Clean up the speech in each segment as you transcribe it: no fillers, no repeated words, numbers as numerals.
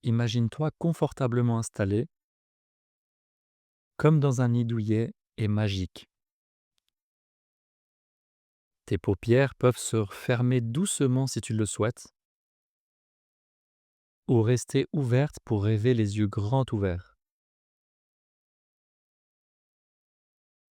Imagine-toi confortablement installé, comme dans un nid douillet et magique. Tes paupières peuvent se fermer doucement si tu le souhaites, ou rester ouvertes pour rêver les yeux grands ouverts.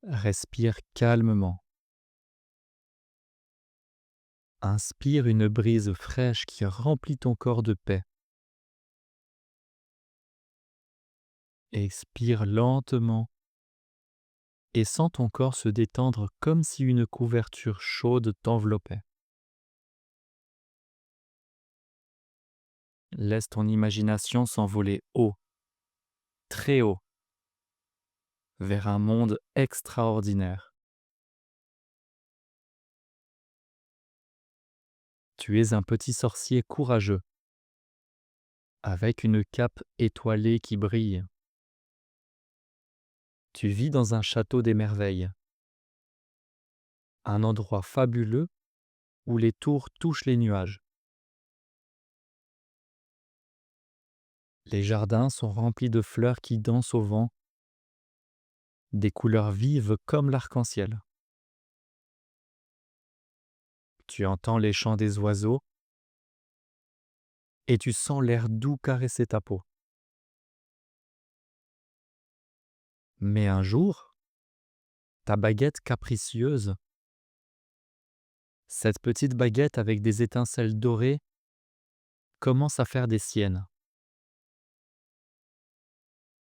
Respire calmement. Inspire une brise fraîche qui remplit ton corps de paix. Expire lentement et sens ton corps se détendre comme si une couverture chaude t'enveloppait. Laisse ton imagination s'envoler haut, très haut, vers un monde extraordinaire. Tu es un petit sorcier courageux, avec une cape étoilée qui brille. Tu vis dans un château des merveilles, un endroit fabuleux où les tours touchent les nuages. Les jardins sont remplis de fleurs qui dansent au vent, des couleurs vives comme l'arc-en-ciel. Tu entends les chants des oiseaux et tu sens l'air doux caresser ta peau. Mais un jour, ta baguette capricieuse, cette petite baguette avec des étincelles dorées, commence à faire des siennes.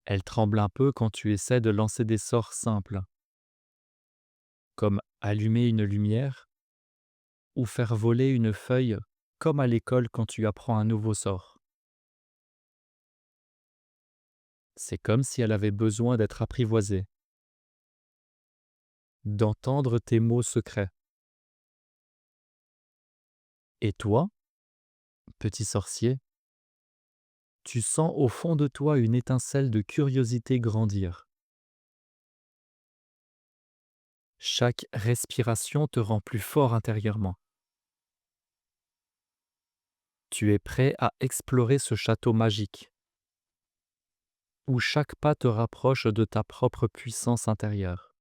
Elle tremble un peu quand tu essaies de lancer des sorts simples, comme allumer une lumière ou faire voler une feuille, comme à l'école quand tu apprends un nouveau sort. C'est comme si elle avait besoin d'être apprivoisée, d'entendre tes mots secrets. Et toi, petit sorcier, tu sens au fond de toi une étincelle de curiosité grandir. Chaque respiration te rend plus fort intérieurement. Tu es prêt à explorer ce château magique, où chaque pas te rapproche de ta propre puissance intérieure.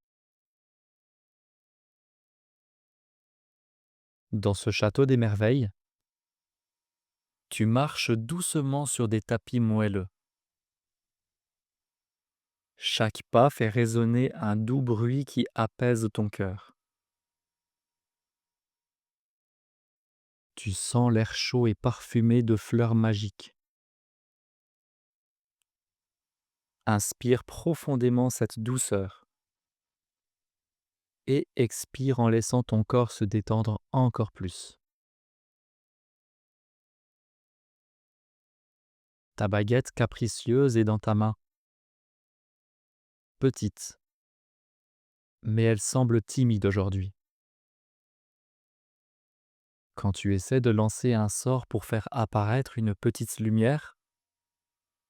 Dans ce château des merveilles, tu marches doucement sur des tapis moelleux. Chaque pas fait résonner un doux bruit qui apaise ton cœur. Tu sens l'air chaud et parfumé de fleurs magiques. Inspire profondément cette douceur et expire en laissant ton corps se détendre encore plus. Ta baguette capricieuse est dans ta main, petite, mais elle semble timide aujourd'hui. Quand tu essaies de lancer un sort pour faire apparaître une petite lumière,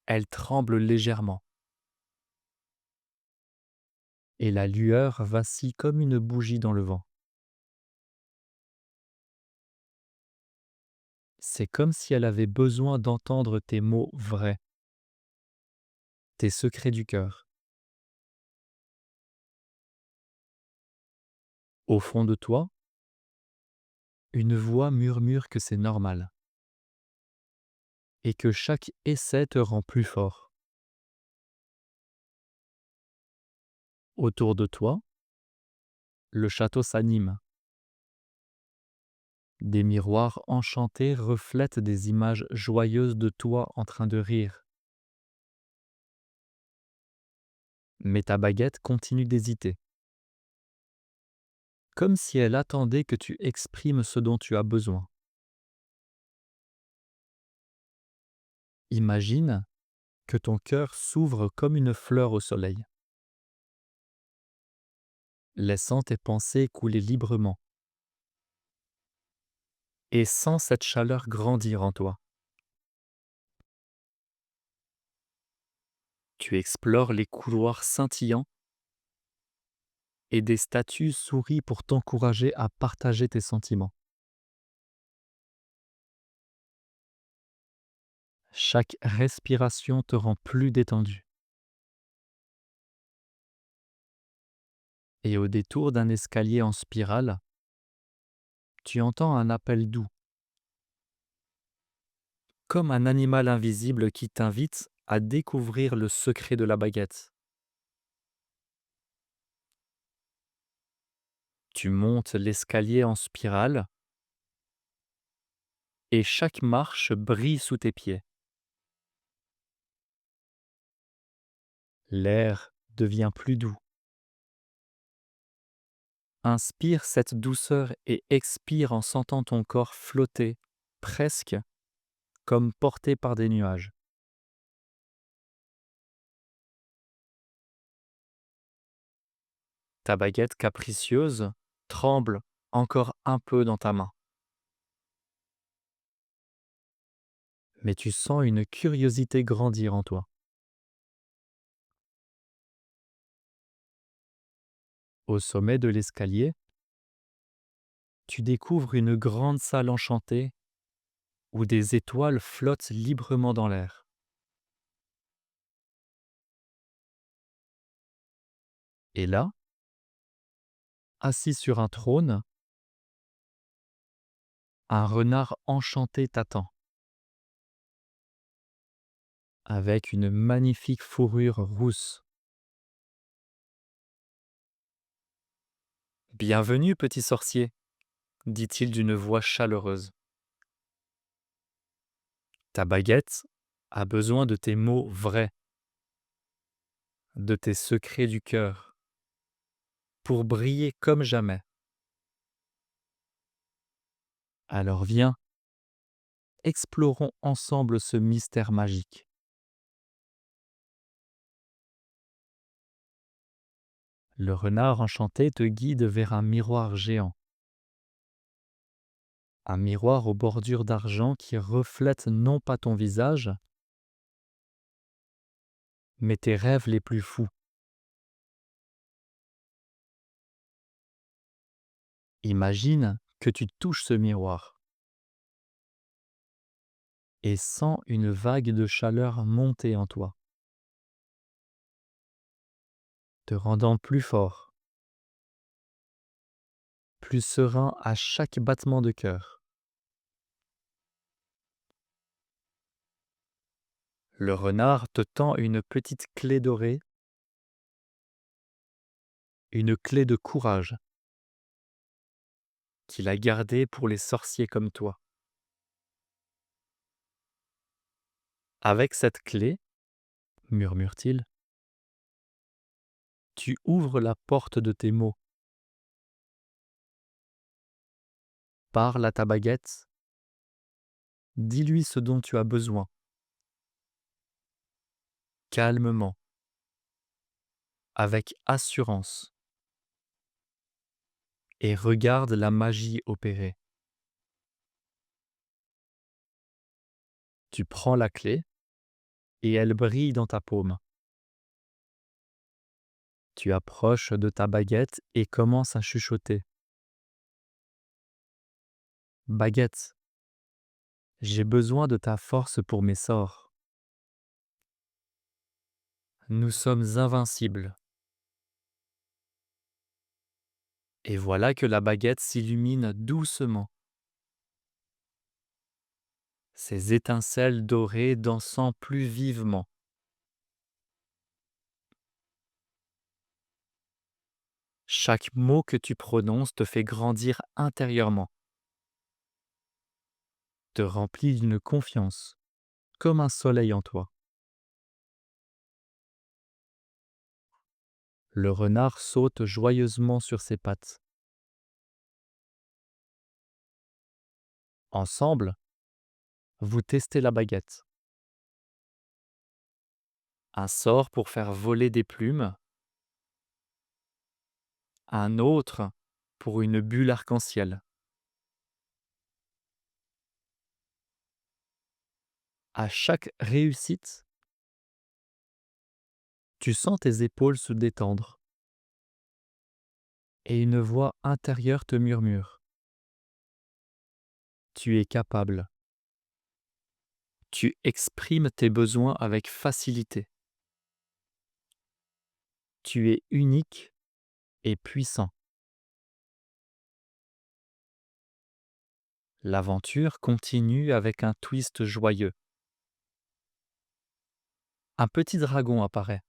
elle tremble légèrement, et la lueur vacille comme une bougie dans le vent. C'est comme si elle avait besoin d'entendre tes mots vrais, tes secrets du cœur. Au fond de toi, une voix murmure que c'est normal, et que chaque essai te rend plus fort. Autour de toi, le château s'anime. Des miroirs enchantés reflètent des images joyeuses de toi en train de rire. Mais ta baguette continue d'hésiter, comme si elle attendait que tu exprimes ce dont tu as besoin. Imagine que ton cœur s'ouvre comme une fleur au soleil, laissant tes pensées couler librement, et sens cette chaleur grandir en toi. Tu explores les couloirs scintillants et des statues sourient pour t'encourager à partager tes sentiments. Chaque respiration te rend plus détendu. Et au détour d'un escalier en spirale, tu entends un appel doux, comme un animal invisible qui t'invite à découvrir le secret de la baguette. Tu montes l'escalier en spirale et chaque marche brille sous tes pieds. L'air devient plus doux. Inspire cette douceur et expire en sentant ton corps flotter, presque comme porté par des nuages. Ta baguette capricieuse tremble encore un peu dans ta main. Mais tu sens une curiosité grandir en toi. Au sommet de l'escalier, tu découvres une grande salle enchantée où des étoiles flottent librement dans l'air. Et là, assis sur un trône, un renard enchanté t'attend, avec une magnifique fourrure rousse. Bienvenue, petit sorcier, dit-il d'une voix chaleureuse. Ta baguette a besoin de tes mots vrais, de tes secrets du cœur, pour briller comme jamais. Alors viens, explorons ensemble ce mystère magique. Le renard enchanté te guide vers un miroir géant. Un miroir aux bordures d'argent qui reflète non pas ton visage, mais tes rêves les plus fous. Imagine que tu touches ce miroir et sens une vague de chaleur monter en toi, te rendant plus fort, plus serein à chaque battement de cœur. Le renard te tend une petite clé dorée, une clé de courage, qu'il a gardée pour les sorciers comme toi. Avec cette clé, murmure-t-il, tu ouvres la porte de tes mots. Parle à ta baguette, dis-lui ce dont tu as besoin, calmement, avec assurance, et regarde la magie opérer. Tu prends la clé, et elle brille dans ta paume. Tu approches de ta baguette et commences à chuchoter. Baguette, j'ai besoin de ta force pour mes sorts. Nous sommes invincibles. Et voilà que la baguette s'illumine doucement, ses étincelles dorées dansant plus vivement. Chaque mot que tu prononces te fait grandir intérieurement, te remplit d'une confiance, comme un soleil en toi. Le renard saute joyeusement sur ses pattes. Ensemble, vous testez la baguette. Un sort pour faire voler des plumes, un autre pour une bulle arc-en-ciel. À chaque réussite, tu sens tes épaules se détendre et une voix intérieure te murmure. Tu es capable. Tu exprimes tes besoins avec facilité. Tu es unique et puissant. L'aventure continue avec un twist joyeux. Un petit dragon apparaît,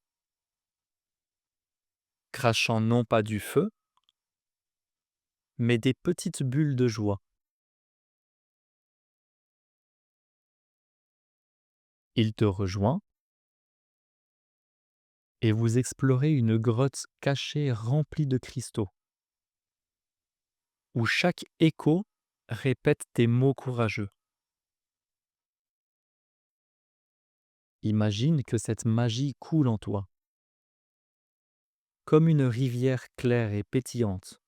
crachant non pas du feu, mais des petites bulles de joie. Il te rejoint et vous explorez une grotte cachée remplie de cristaux, où chaque écho répète tes mots courageux. Imagine que cette magie coule en toi, comme une rivière claire et pétillante,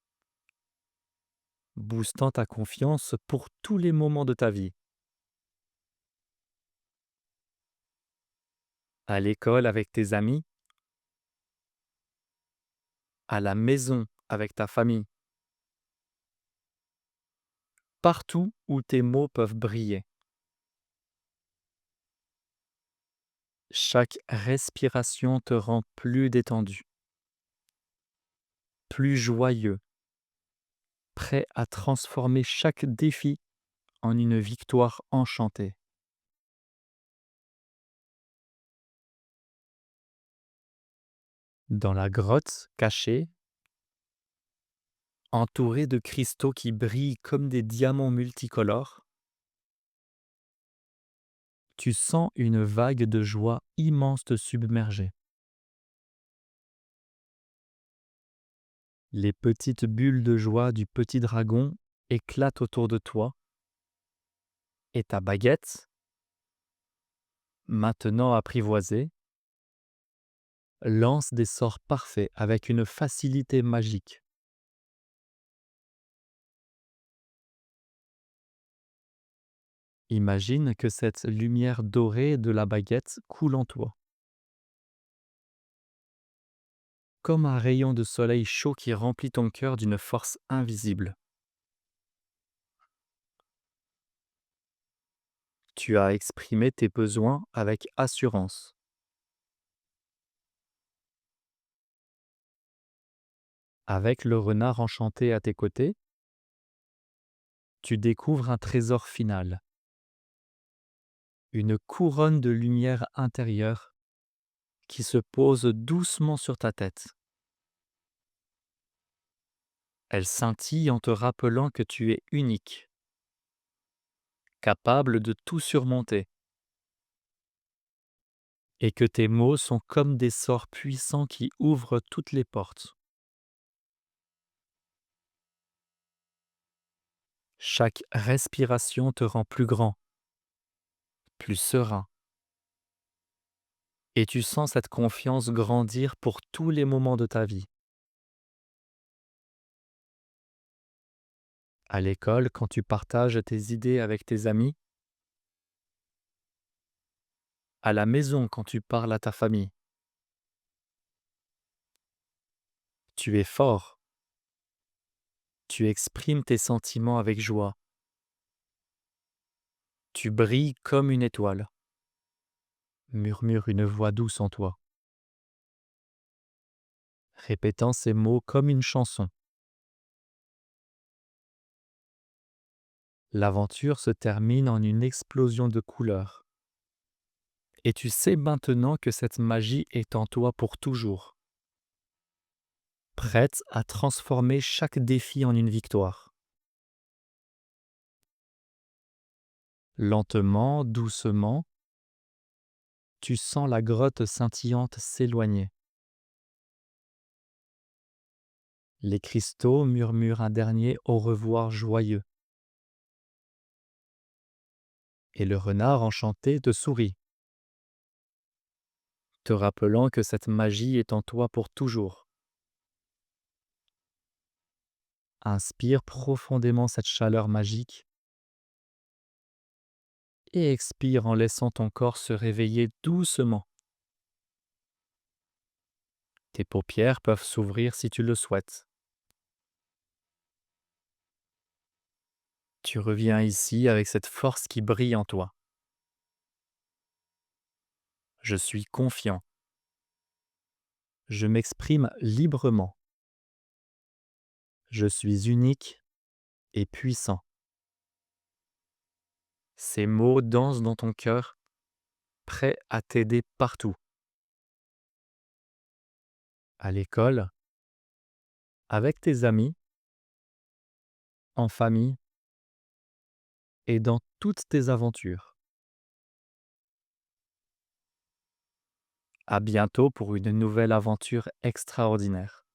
boostant ta confiance pour tous les moments de ta vie. À l'école avec tes amis, à la maison avec ta famille, partout où tes mots peuvent briller. Chaque respiration te rend plus détendu, plus joyeux, prêt à transformer chaque défi en une victoire enchantée. Dans la grotte cachée, entourée de cristaux qui brillent comme des diamants multicolores, tu sens une vague de joie immense te submerger. Les petites bulles de joie du petit dragon éclatent autour de toi et ta baguette, maintenant apprivoisée, lance des sorts parfaits avec une facilité magique. Imagine que cette lumière dorée de la baguette coule en toi, comme un rayon de soleil chaud qui remplit ton cœur d'une force invisible. Tu as exprimé tes besoins avec assurance. Avec le renard enchanté à tes côtés, tu découvres un trésor final, une couronne de lumière intérieure qui se pose doucement sur ta tête. Elle scintille en te rappelant que tu es unique, capable de tout surmonter, et que tes mots sont comme des sorts puissants qui ouvrent toutes les portes. Chaque respiration te rend plus grand, plus serein, et tu sens cette confiance grandir pour tous les moments de ta vie. À l'école, quand tu partages tes idées avec tes amis, à la maison quand tu parles à ta famille, tu es fort, tu exprimes tes sentiments avec joie, tu brilles comme une étoile, murmure une voix douce en toi, répétant ces mots comme une chanson. L'aventure se termine en une explosion de couleurs. Et tu sais maintenant que cette magie est en toi pour toujours, prête à transformer chaque défi en une victoire. Lentement, doucement, tu sens la grotte scintillante s'éloigner. Les cristaux murmurent un dernier au revoir joyeux. Et le renard enchanté te sourit, te rappelant que cette magie est en toi pour toujours. Inspire profondément cette chaleur magique et expire en laissant ton corps se réveiller doucement. Tes paupières peuvent s'ouvrir si tu le souhaites. Tu reviens ici avec cette force qui brille en toi. Je suis confiant. Je m'exprime librement. Je suis unique et puissant. Ces mots dansent dans ton cœur, prêts à t'aider partout. À l'école, avec tes amis, en famille et dans toutes tes aventures. À bientôt pour une nouvelle aventure extraordinaire.